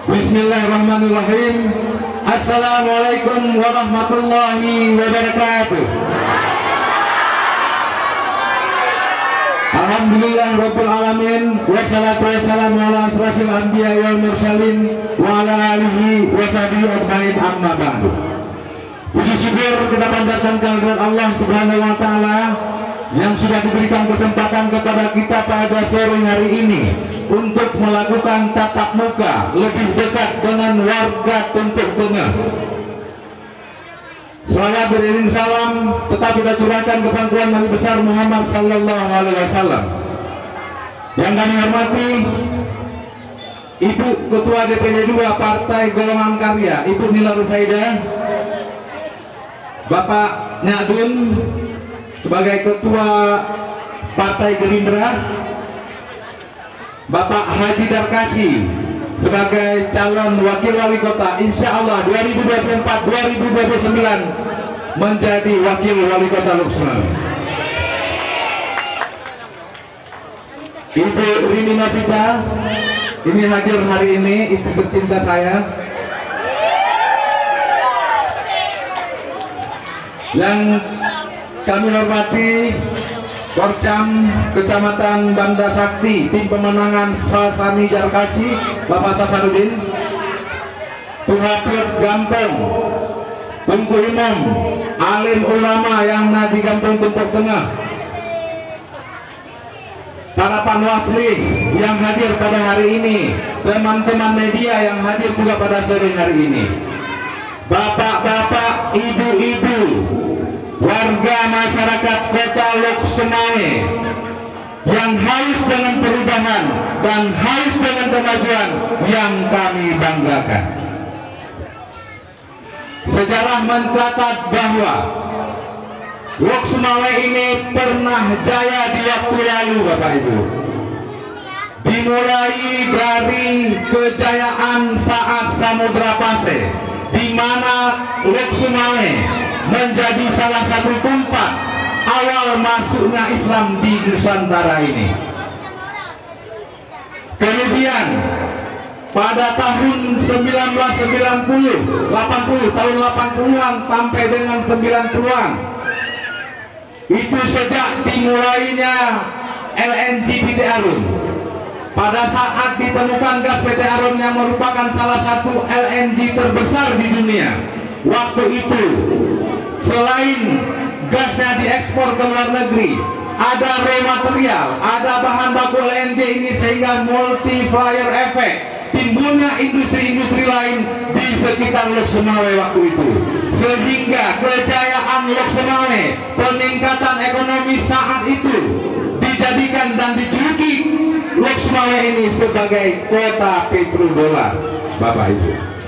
Bismillahirrahmanirrahim. Assalamualaikum warahmatullahi wabarakatuh. Alhamdulillah Rabbil Alamin. Wassalatu wassalamu ala asrafil anbiya wal mursalin wa ala alihi wa sahbihi ajmain, amma ba'du. Puji syukur kita panjatkan kehadirat Allah Subhanahu wa taala yang sudah diberikan kesempatan kepada kita pada sore hari ini untuk melakukan tatap muka lebih dekat dengan warga Tumpuk Tengah. Selawat beriring salam tetap kita curahkan ke pangkuan Nabi besar Muhammad sallallahu alaihi wasallam. Yang kami hormati Ibu Ketua DPD 2 Partai Golongan Karya, Ibu Nila Rufaidah, Bapak Nyadun sebagai Ketua Partai Gerindra, Bapak Haji Darkasi sebagai calon wakil wali kota, insya Allah 2024-2029 menjadi wakil wali kota Luxembourg. Ibu Rini Novita ini hadir hari ini, istri tercinta saya. Yang kami hormati Korcam Kecamatan Banda Sakti, tim pemenangan Fasani Jarkasi, Bapak Safarudin, Tuhapir Gampong, Tungku Imam, alim ulama yang di Kampung Tumpuk Tengah, para panwasli yang hadir pada hari ini, teman-teman media yang hadir juga pada sore hari ini, bapak-bapak, ibu-ibu, warga masyarakat Kota Lok Sumawe yang haus dengan perubahan dan haus dengan kemajuan yang kami banggakan. Sejarah mencatat bahwa Lok Sumawe ini pernah jaya di waktu lalu, Bapak Ibu. Dimulai dari kejayaan saat Samudra Pase, di mana Lok Sumawe menjadi salah satu tempat awal masuknya Islam di Nusantara ini. Kemudian pada tahun 1990, 80, tahun 80-an sampai dengan 90-an, itu sejak dimulainya LNG PT Arum. Pada saat ditemukan gas PT Arum yang merupakan salah satu LNG terbesar di dunia, waktu itu selain gasnya diekspor ke luar negeri, ada raw material, ada bahan baku LNG ini, sehingga multiplier effect, timbulnya industri-industri lain di sekitar Lok Sumawe waktu itu, sehingga kejayaan Lok Sumawe, peningkatan ekonomi saat itu dijadikan dan dijuluki Lok Sumawe ini sebagai kota petrodolar, Bapak Ibu.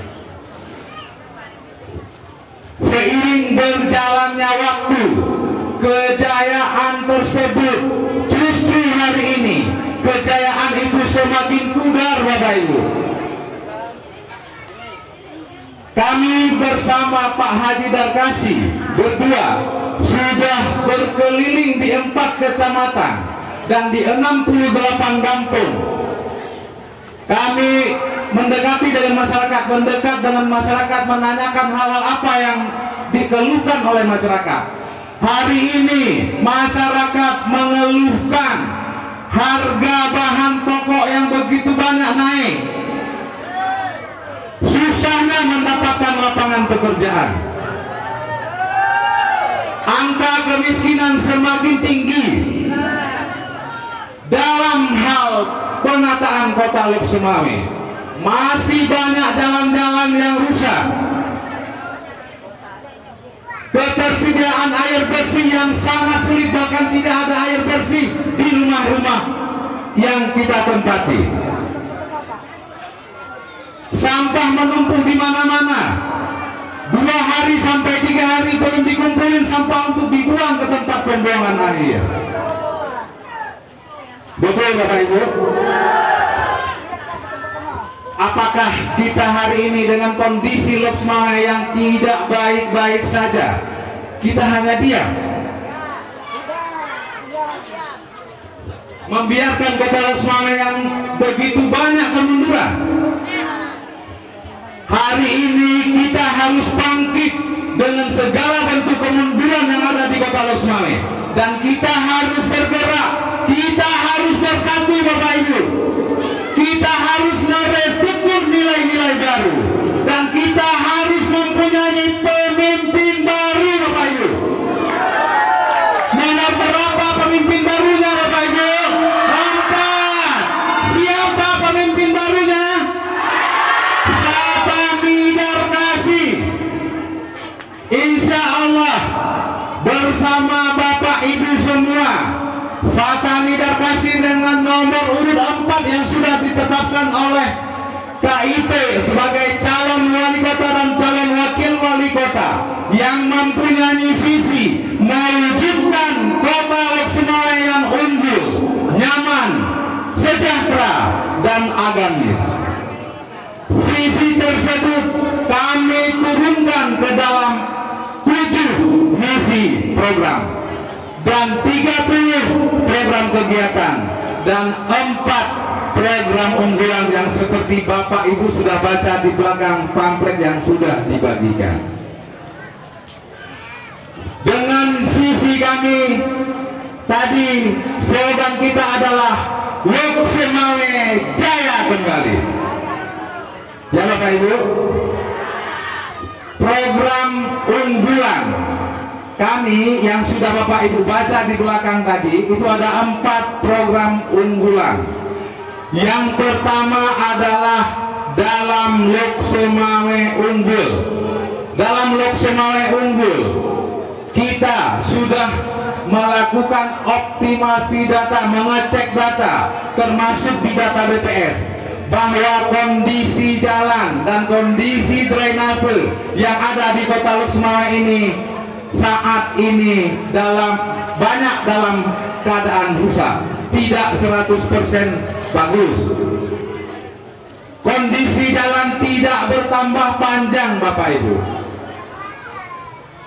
Seiring berjalannya waktu, kejayaan tersebut justru hari ini kejayaan itu semakin pudar, Bapak Ibu. Kami bersama Pak Haji Darkasi berdua sudah berkeliling di 4 kecamatan dan di 68 kampung. Kami mendekati dengan masyarakat, mendekat dengan masyarakat, menanyakan hal-hal apa yang dikeluhkan oleh masyarakat. Hari ini masyarakat mengeluhkan harga bahan pokok yang begitu banyak naik, susahnya mendapatkan lapangan pekerjaan, angka kemiskinan semakin tinggi. Dalam hal penataan kota Lok Sumawe, masih banyak jalan-jalan yang rusak, ketersediaan air bersih yang sangat sulit, bahkan tidak ada air bersih di rumah-rumah yang kita tempati. Sampah menumpuk di mana-mana, 2 hari sampai 3 hari belum dikumpulin sampah untuk dibuang ke tempat pembuangan akhir. Betul, Bapak Ibu? Apakah kita hari ini dengan kondisi Lok Sumawe yang tidak baik-baik saja, kita hanya diam, membiarkan kota Lok Sumawe yang begitu banyak kemunduran? harus bangkit dengan segala bentuk kemunduran yang ada di Kota Lok Sumawe, dan kita harus bergerak, kita harus bersatu Bapak Ibu, kita harus merestruktur nilai-nilai baru, dan kita harus mempunyai pemimpin baru Bapak Ibu. Mana berapa pemimpin barunya Bapak Ibu? 4. Siapa pemimpin barunya? Bapak Midar Kasih. Insya Allah bersama Bapak Ibu semua, Bapak Midar Kasih dengan nomor urut 4 yang sudah ditetapkan oleh KIP sebagai calon wali kota dan calon wakil wali kota yang mempunyai visi mewujudkan Kota Lok Sumawe yang unggul, nyaman, sejahtera, dan agamis. Visi tersebut kami turunkan ke dalam 7 misi program dan 30 program kegiatan dan 4 program unggulan yang seperti Bapak Ibu sudah baca di belakang pamflet yang sudah dibagikan. Dengan visi kami tadi, slogan kita adalah Lok Sumawe Jaya kembali. Ya Bapak Ibu, program unggulan kami yang sudah Bapak Ibu baca di belakang tadi itu ada 4 program unggulan. Yang pertama adalah dalam Lok Sumawe unggul. Dalam Lok Sumawe unggul, kita sudah melakukan optimasi data, mengecek data, termasuk di data BPS, bahwa kondisi jalan dan kondisi drainase yang ada di Kota Lok Sumawe ini saat ini banyak dalam keadaan rusak, tidak 100% bagus. Kondisi jalan tidak bertambah panjang Bapak Ibu.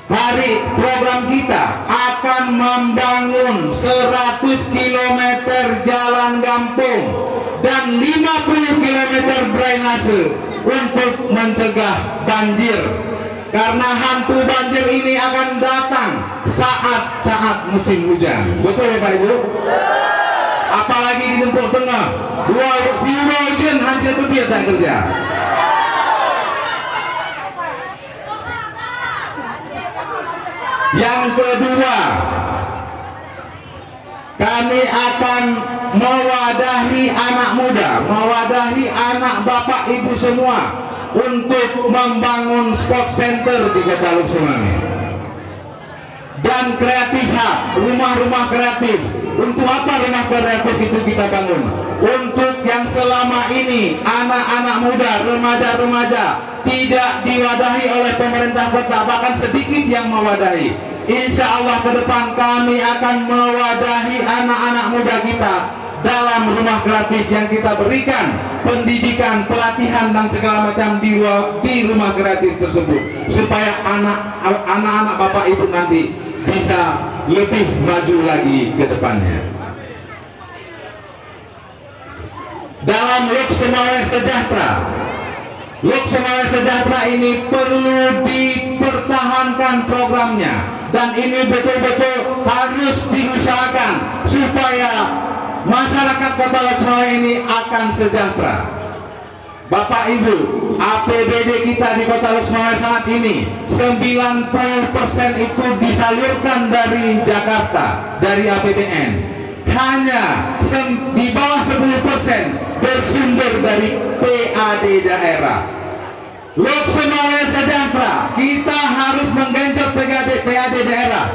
Hari program kita akan membangun 100 km jalan kampung dan 50 km drainase untuk mencegah banjir, karena hantu banjir ini akan datang saat musim hujan. Betul Bapak Ibu? Apalagi di Tempur Tengah, hujan hancur lebih tak kerja. Yang kedua, kami akan mewadahi anak muda, mewadahi anak Bapak Ibu semua untuk membangun sport center di Kota Lok Sumawe dan kreatif hub, rumah-rumah kreatif. Untuk apa rumah kreatif itu kita bangun? Untuk yang selama ini anak-anak muda, remaja-remaja tidak diwadahi oleh pemerintah kota, bahkan sedikit yang mewadahi. Insya Allah ke depan kami akan mewadahi anak-anak muda kita dalam rumah kreatif yang kita berikan pendidikan, pelatihan dan segala macam di rumah kreatif tersebut, supaya anak-anak Bapak Ibu nanti bisa lebih maju lagi ke depannya. Dalam Lok Sumawe Sejahtera, Lok Sumawe Sejahtera ini perlu dipertahankan programnya, dan ini betul-betul harus diusahakan supaya masyarakat Kota Lok Sumawe ini akan sejahtera. Bapak Ibu, APBD kita di Kota Lok Sumawe saat ini 90% itu disalurkan dari Jakarta, dari APBN. Hanya di bawah 10% bersumber dari PAD daerah. Lok Sumawe Sejahtera, kita harus menggenjot PAD daerah,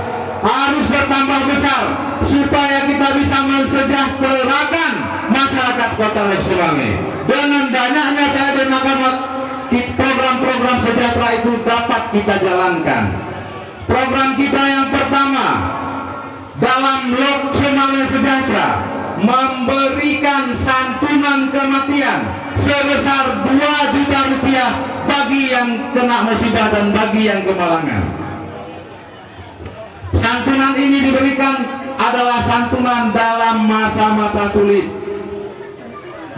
harus bertambah besar supaya kita bisa mensejahterakan masyarakat Kota Lok Sumawe. Dengan banyaknya PAD, maka program-program sejahtera itu dapat kita jalankan. Program kita yang pertama dalam Lok Sumawe Sejahtera, memberikan santunan kematian sebesar 2 juta rupiah bagi yang kena musibah dan bagi yang kemalangan. Santunan ini diberikan adalah santunan dalam masa-masa sulit.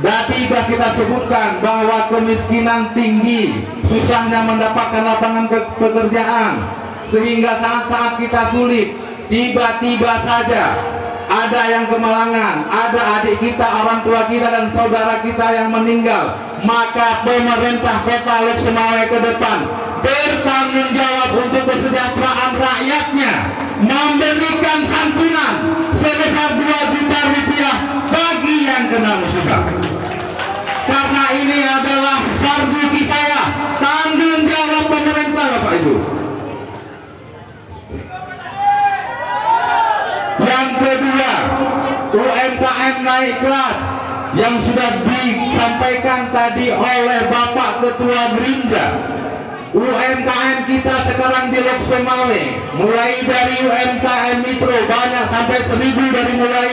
Tadi sudah kita sebutkan bahwa kemiskinan tinggi, susahnya mendapatkan lapangan pekerjaan, sehingga saat-saat kita sulit, tiba-tiba saja ada yang kemalangan, ada adik kita, orang tua kita dan saudara kita yang meninggal, maka pemerintah Kota Lok Sumawe ke depan bertanggung jawab untuk kesejahteraan rakyatnya, memberikan santunan sebesar 2 juta rupiah bagi yang kena musibah. Karena ini adalah fardu kifayah, tanggung jawab pemerintah, Bapak Ibu. Yang kedua, UMKM naik kelas yang sudah disampaikan tadi oleh Bapak Ketua Gerindra. UMKM kita sekarang di Lok Sumawe, mulai dari UMKM Mikro banyak sampai 1000, dari mulai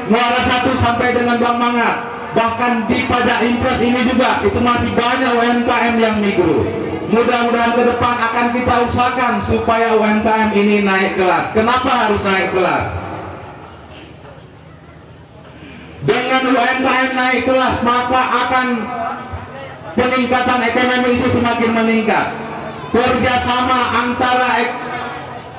Muara 1 sampai dengan Blambangat. Bahkan di Pajak Impres ini juga itu masih banyak UMKM yang mikro. Mudah-mudahan ke depan akan kita usahakan supaya UMKM ini naik kelas. Kenapa harus naik kelas? Dengan UMKM naik kelas, maka akan peningkatan ekonomi itu semakin meningkat. Kerjasama antara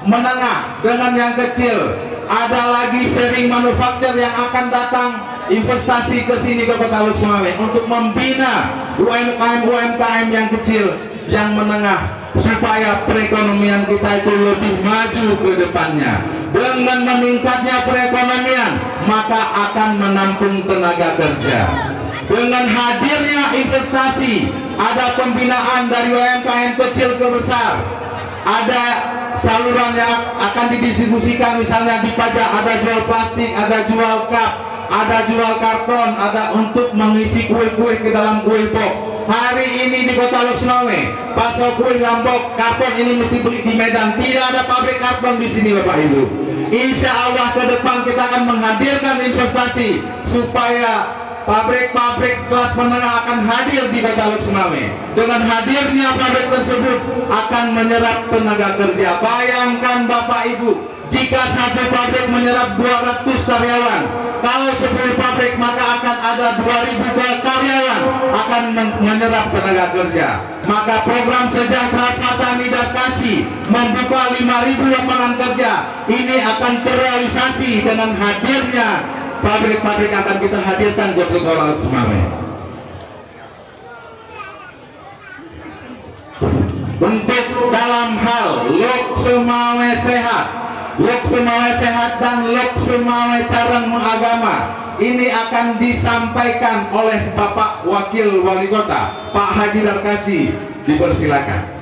menengah dengan yang kecil, ada lagi sharing manufaktur yang akan datang investasi ke sini ke Kota Lok Sumawe untuk membina UMKM yang kecil, yang menengah, supaya perekonomian kita itu lebih maju ke depannya. Dengan meningkatnya perekonomian, maka akan menampung tenaga kerja. Dengan hadirnya investasi, ada pembinaan dari UMKM kecil ke besar, ada saluran yang akan didistribusikan, misalnya di pajak ada jual plastik, ada jual cup, ada jual karton, ada untuk mengisi kue-kue ke dalam kue box. Hari ini di Kota Lok Sumawe, pasok kue Lombok, karton ini mesti beli di Medan. Tidak ada pabrik karton di sini, Bapak Ibu. Insya Allah ke depan kita akan menghadirkan investasi supaya pabrik-pabrik kelas menengah akan hadir di Kota Lok Sumawe. Dengan hadirnya pabrik tersebut akan menyerap tenaga kerja. Bayangkan Bapak Ibu, jika satu pabrik menyerap 200 karyawan, kalau 10 pabrik maka akan ada 2000 karyawan akan menyerap tenaga kerja. Maka program Sejahtera Fatani dan Kasih membuka 5.000 lapangan kerja. Ini akan terrealisasi dengan hadirnya pabrik-pabrik akan kita hadirkan ke Kota Lok Sumawe. Untuk dalam hal Lok Sumawe sehat, Lok Sumawe sehat dan Lok Sumawe Careng mengagama, ini akan disampaikan oleh Bapak Wakil Wali Kota, Pak Haji Darkasi. Dipersilakan.